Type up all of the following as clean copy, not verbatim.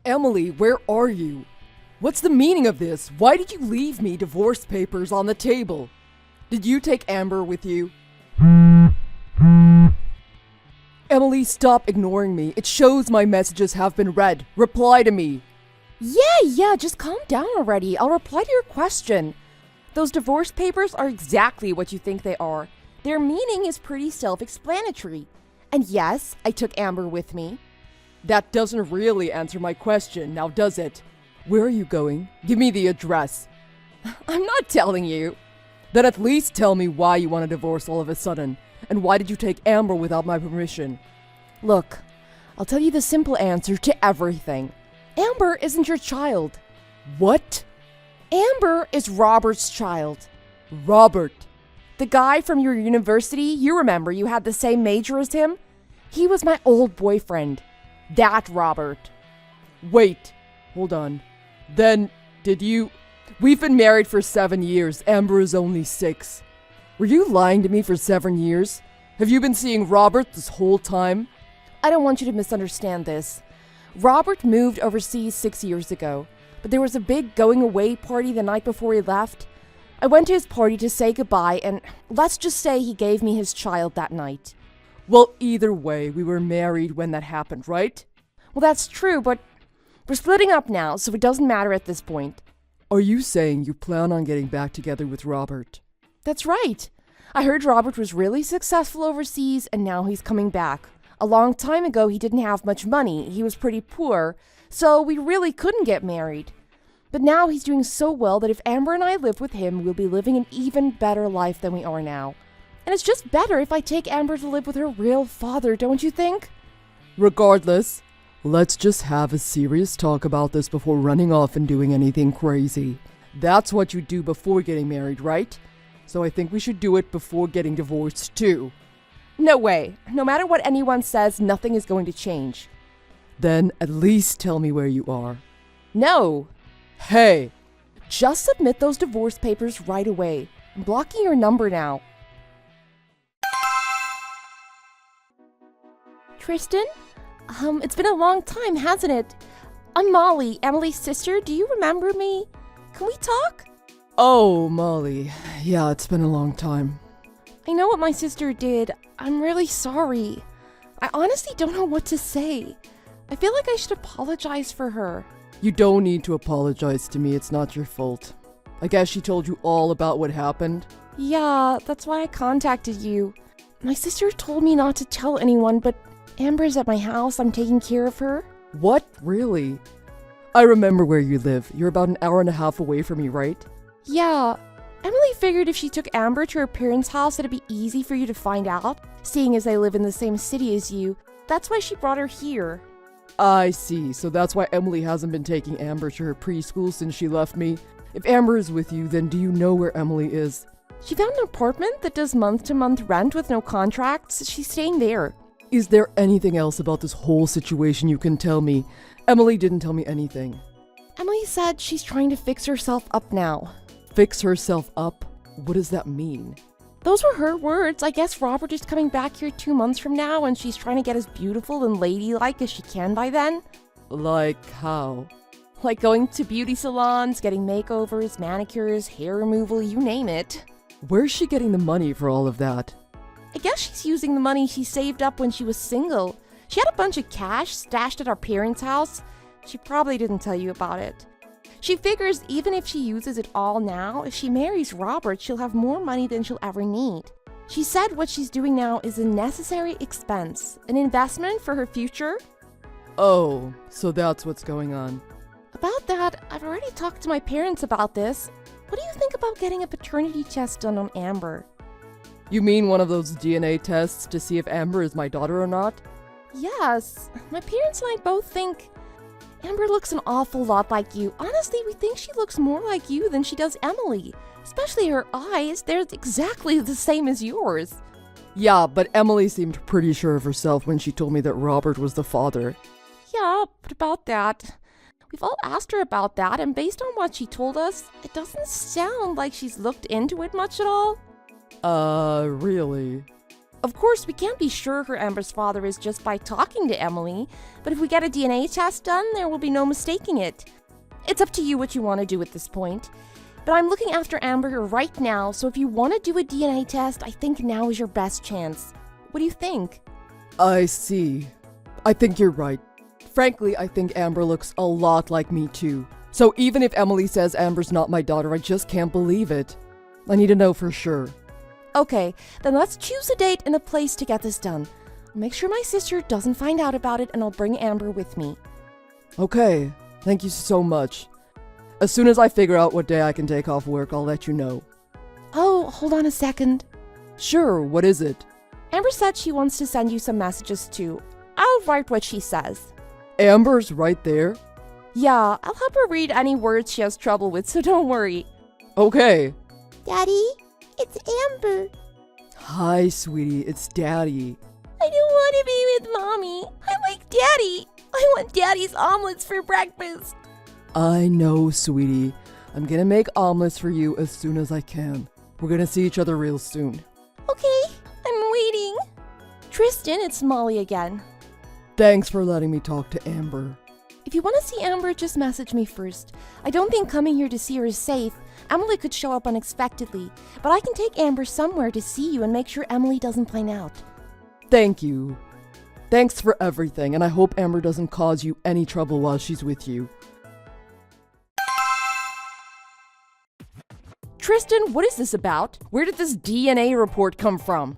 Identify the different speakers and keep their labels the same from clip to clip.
Speaker 1: Emily, where are you? What's the meaning of this? Why did you leave me divorce papers on the table? Did you take Amber with you? Emily, stop ignoring me. It shows my messages have been read. Reply to me.
Speaker 2: Yeah, just calm down already. I'll reply to your question. Those divorce papers are exactly what you think they are. Their meaning is pretty self-explanatory. And yes, I took Amber with me.
Speaker 1: That doesn't really answer my question, now does it? Where are you going? Give me the address.
Speaker 2: I'm not telling you.
Speaker 1: Then at least tell me why you want a divorce all of a sudden. And why did you take Amber without my permission?
Speaker 2: Look, I'll tell you the simple answer to everything. Amber isn't your child.
Speaker 1: What?
Speaker 2: Amber is Robert's child.
Speaker 1: Robert.
Speaker 2: The guy from your university, you remember you had the same major as him? He was my old boyfriend. That Robert.
Speaker 1: Wait, hold on. Then, did you... We've been married for 7 years. Amber is only 6. Were you lying to me for 7 years? Have you been seeing Robert this whole time?
Speaker 2: I don't want you to misunderstand this. Robert moved overseas 6 years ago, but there was a big going away party the night before he left. I went to his party to say goodbye, and let's just say he gave me his child that night.
Speaker 1: Well, either way, we were married when that happened, right?
Speaker 2: Well, that's true, but we're splitting up now, so it doesn't matter at this point.
Speaker 1: Are you saying you plan on getting back together with Robert?
Speaker 2: That's right. I heard Robert was really successful overseas, and now he's coming back. A long time ago, he didn't have much money. He was pretty poor, so we really couldn't get married. But now he's doing so well that if Amber and I live with him, we'll be living an even better life than we are now. And it's just better if I take Amber to live with her real father, don't you think?
Speaker 1: Regardless, let's just have a serious talk about this before running off and doing anything crazy. That's what you do before getting married, right? So I think we should do it before getting divorced too.
Speaker 2: No way. No matter what anyone says, nothing is going to change.
Speaker 1: Then at least tell me where you are.
Speaker 2: No.
Speaker 1: Hey!
Speaker 2: Just submit those divorce papers right away. I'm blocking your number now. Tristan? It's been a long time, hasn't it? I'm Molly, Emily's sister. Do you remember me? Can we talk?
Speaker 1: Oh, Molly. Yeah, it's been a long time.
Speaker 2: I know what my sister did. I'm really sorry. I honestly don't know what to say. I feel like I should apologize for her.
Speaker 1: You don't need to apologize to me. It's not your fault. I guess she told you all about what happened?
Speaker 2: Yeah, that's why I contacted you. My sister told me not to tell anyone, but Amber's at my house. I'm taking care of her.
Speaker 1: What? Really? I remember where you live. You're about an hour and a half away from me, right?
Speaker 2: Yeah. Emily figured if she took Amber to her parents' house, it'd be easy for you to find out, seeing as I live in the same city as you. That's why she brought her here.
Speaker 1: I see. So that's why Emily hasn't been taking Amber to her preschool since she left me. If Amber is with you, then do you know where Emily is?
Speaker 2: She found an apartment that does month-to-month rent with no contracts. She's staying there.
Speaker 1: Is there anything else about this whole situation you can tell me? Emily didn't tell me anything.
Speaker 2: Emily said she's trying to fix herself up now.
Speaker 1: Fix herself up? What does that mean?
Speaker 2: Those were her words. I guess Robert is coming back here 2 months from now and she's trying to get as beautiful and ladylike as she can by then.
Speaker 1: Like how?
Speaker 2: Like going to beauty salons, getting makeovers, manicures, hair removal, you name it.
Speaker 1: Where's she getting the money for all of that?
Speaker 2: I guess she's using the money she saved up when she was single. She had a bunch of cash stashed at our parents' house. She probably didn't tell you about it. She figures even if she uses it all now, if she marries Robert, she'll have more money than she'll ever need. She said what she's doing now is a necessary expense, an investment for her future.
Speaker 1: Oh, so that's what's going on.
Speaker 2: About that, I've already talked to my parents about this. What do you think about getting a paternity test done on Amber?
Speaker 1: You mean one of those DNA tests to see if Amber is my daughter or not?
Speaker 2: Yes. My parents and I both think Amber looks an awful lot like you. Honestly, we think she looks more like you than she does Emily. Especially her eyes. They're exactly the same as yours.
Speaker 1: Yeah, but Emily seemed pretty sure of herself when she told me that Robert was the father.
Speaker 2: Yeah, but about that, we've all asked her about that, and based on what she told us, it doesn't sound like she's looked into it much at all.
Speaker 1: Really?
Speaker 2: Of course, we can't be sure who Amber's father is just by talking to Emily, but if we get a DNA test done, there will be no mistaking it. It's up to you what you want to do at this point. But I'm looking after Amber right now, so if you want to do a DNA test, I think now is your best chance. What do you think?
Speaker 1: I see. I think you're right. Frankly, I think Amber looks a lot like me too. So even if Emily says Amber's not my daughter, I just can't believe it. I need to know for sure.
Speaker 2: Okay, then let's choose a date and a place to get this done. I'll make sure my sister doesn't find out about it, and I'll bring Amber with me.
Speaker 1: Okay, thank you so much. As soon as I figure out what day I can take off work, I'll let you know.
Speaker 2: Oh, hold on a second.
Speaker 1: Sure, what is it?
Speaker 2: Amber said she wants to send you some messages too. I'll write what she says.
Speaker 1: Amber's right there?
Speaker 2: Yeah, I'll help her read any words she has trouble with, so don't worry.
Speaker 1: Okay.
Speaker 2: Daddy, it's Amber.
Speaker 1: Hi, sweetie, it's Daddy.
Speaker 2: I don't want to be with Mommy. I like Daddy. I want Daddy's omelets for breakfast.
Speaker 1: I know, sweetie. I'm gonna make omelets for you as soon as I can. We're gonna see each other real soon.
Speaker 2: Okay, I'm waiting. Tristan, it's Molly again.
Speaker 1: Thanks for letting me talk to Amber.
Speaker 2: If you want to see Amber, just message me first. I don't think coming here to see her is safe. Emily could show up unexpectedly, but I can take Amber somewhere to see you and make sure Emily doesn't find out.
Speaker 1: Thank you. Thanks for everything, and I hope Amber doesn't cause you any trouble while she's with you.
Speaker 2: Tristan, what is this about? Where did this DNA report come from?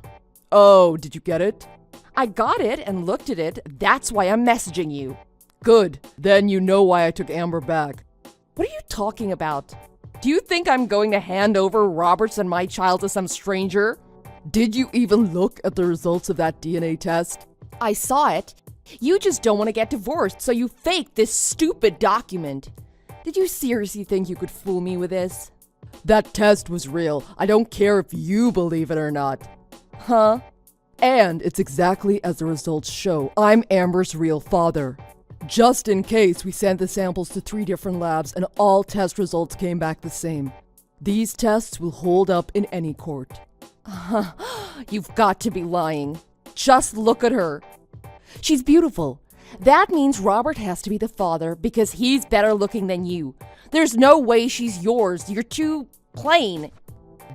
Speaker 1: Oh, did you get it?
Speaker 2: I got it and looked at it. That's why I'm messaging you.
Speaker 1: Good. Then you know why I took Amber back.
Speaker 2: What are you talking about? Do you think I'm going to hand over Roberts and my child to some stranger?
Speaker 1: Did you even look at the results of that DNA test?
Speaker 2: I saw it. You just don't want to get divorced, so you faked this stupid document. Did you seriously think you could fool me with this?
Speaker 1: That test was real. I don't care if you believe it or not.
Speaker 2: Huh?
Speaker 1: And it's exactly as the results show. I'm Amber's real father. Just in case, we sent the samples to 3 different labs and all test results came back the same. These tests will hold up in any court.
Speaker 2: You've got to be lying. Just look at her. She's beautiful. That means Robert has to be the father because he's better looking than you. There's no way she's yours. You're too plain.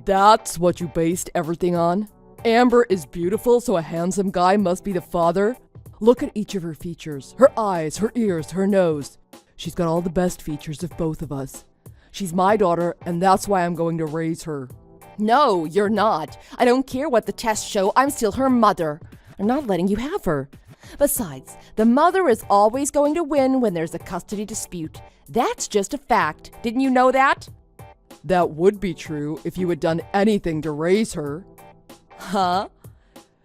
Speaker 1: That's what you based everything on? Amber is beautiful, so a handsome guy must be the father? Look at each of her features. Her eyes, her ears, her nose. She's got all the best features of both of us. She's my daughter, and that's why I'm going to raise her.
Speaker 2: No, you're not. I don't care what the tests show. I'm still her mother. I'm not letting you have her. Besides, the mother is always going to win when there's a custody dispute. That's just a fact. Didn't you know that?
Speaker 1: That would be true if you had done anything to raise her.
Speaker 2: Huh?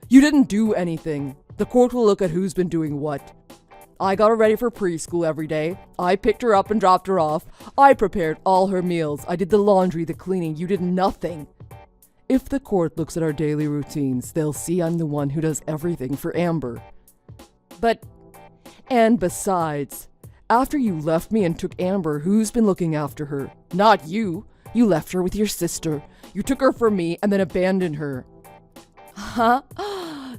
Speaker 1: You didn't do anything. The court will look at who's been doing what. I got her ready for preschool every day. I picked her up and dropped her off. I prepared all her meals. I did the laundry, the cleaning. You did nothing. If the court looks at our daily routines, they'll see I'm the one who does everything for Amber. And besides, after you left me and took Amber, who's been looking after her? Not you. You left her with your sister. You took her from me and then abandoned her.
Speaker 2: Huh?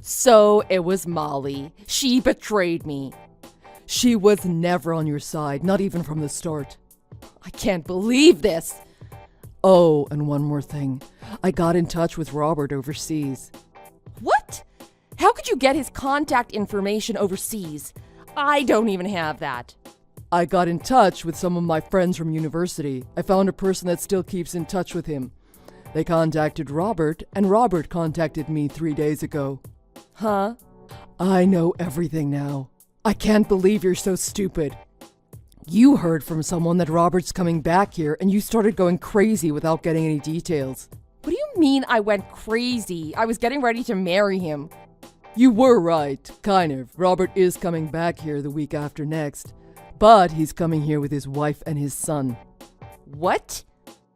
Speaker 2: So it was Molly. She betrayed me.
Speaker 1: She was never on your side, not even from the start.
Speaker 2: I can't believe this.
Speaker 1: Oh, and one more thing. I got in touch with Robert overseas.
Speaker 2: What? How could you get his contact information overseas? I don't even have that.
Speaker 1: I got in touch with some of my friends from university. I found a person that still keeps in touch with him. They contacted Robert, and Robert contacted me 3 days ago.
Speaker 2: Huh?
Speaker 1: I know everything now. I can't believe you're so stupid. You heard from someone that Robert's coming back here, and you started going crazy without getting any details.
Speaker 2: What do you mean I went crazy? I was getting ready to marry him.
Speaker 1: You were right, kind of. Robert is coming back here the week after next. But he's coming here with his wife and his son.
Speaker 2: What?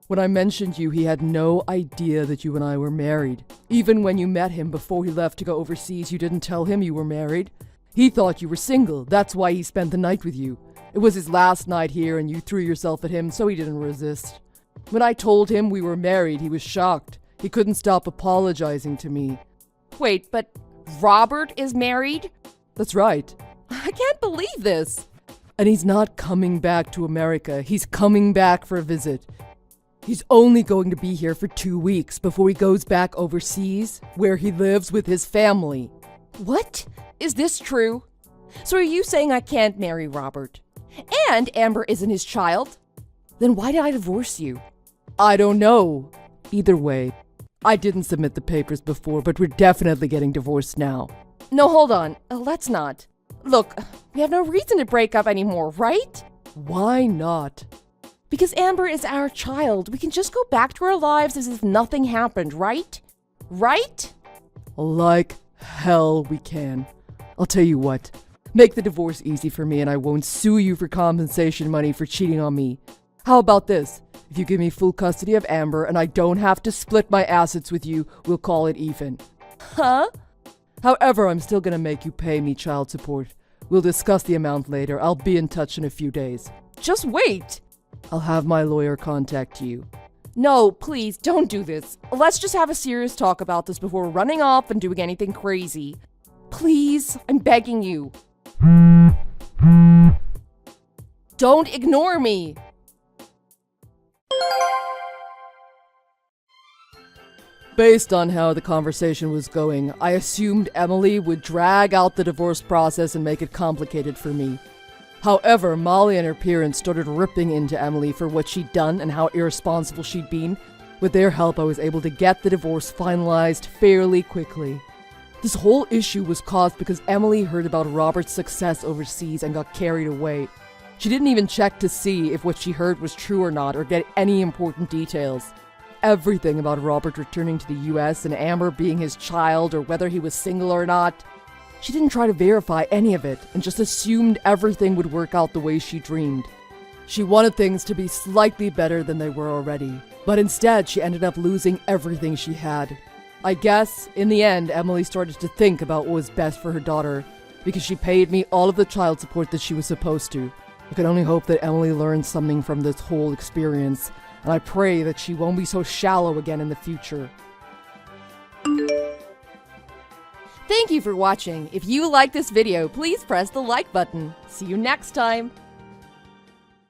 Speaker 1: When I mentioned you, he had no idea that you and I were married. Even when you met him before he left to go overseas, you didn't tell him you were married. He thought you were single. That's why he spent the night with you. It was his last night here and you threw yourself at him, so he didn't resist. When I told him we were married, he was shocked. He couldn't stop apologizing to me.
Speaker 2: Wait, but Robert is married?
Speaker 1: That's right.
Speaker 2: I can't believe this.
Speaker 1: And he's not coming back to America. He's coming back for a visit. He's only going to be here for 2 weeks before he goes back overseas, where he lives with his family.
Speaker 2: What? Is this true? So are you saying I can't marry Robert? And Amber isn't his child? Then why did I divorce you?
Speaker 1: I don't know. Either way, I didn't submit the papers before, but we're definitely getting divorced now.
Speaker 2: No, hold on. Let's not. Look, we have no reason to break up anymore, right?
Speaker 1: Why not?
Speaker 2: Because Amber is our child. We can just go back to our lives as if nothing happened, right? Right?
Speaker 1: Like hell we can. I'll tell you what. Make the divorce easy for me and I won't sue you for compensation money for cheating on me. How about this? If you give me full custody of Amber and I don't have to split my assets with you, we'll call it even.
Speaker 2: Huh?
Speaker 1: However, I'm still gonna make you pay me child support. We'll discuss the amount later. I'll be in touch in a few days.
Speaker 2: Just wait.
Speaker 1: I'll have my lawyer contact you.
Speaker 2: No, please, don't do this. Let's just have a serious talk about this before running off and doing anything crazy. Please, I'm begging you. Don't ignore me.
Speaker 1: Based on how the conversation was going, I assumed Emily would drag out the divorce process and make it complicated for me. However, Molly and her parents started ripping into Emily for what she'd done and how irresponsible she'd been. With their help, I was able to get the divorce finalized fairly quickly. This whole issue was caused because Emily heard about Robert's success overseas and got carried away. She didn't even check to see if what she heard was true or not or get any important details. Everything about Robert returning to the US and Amber being his child or whether he was single or not. She didn't try to verify any of it and just assumed everything would work out the way she dreamed. She wanted things to be slightly better than they were already, but instead she ended up losing everything she had. I guess, in the end, Emily started to think about what was best for her daughter, because she paid me all of the child support that she was supposed to. I can only hope that Emily learns something from this whole experience, and I pray that she won't be so shallow again in the future.
Speaker 2: Thank you for watching. If you like this video, please press the like button. See you next time.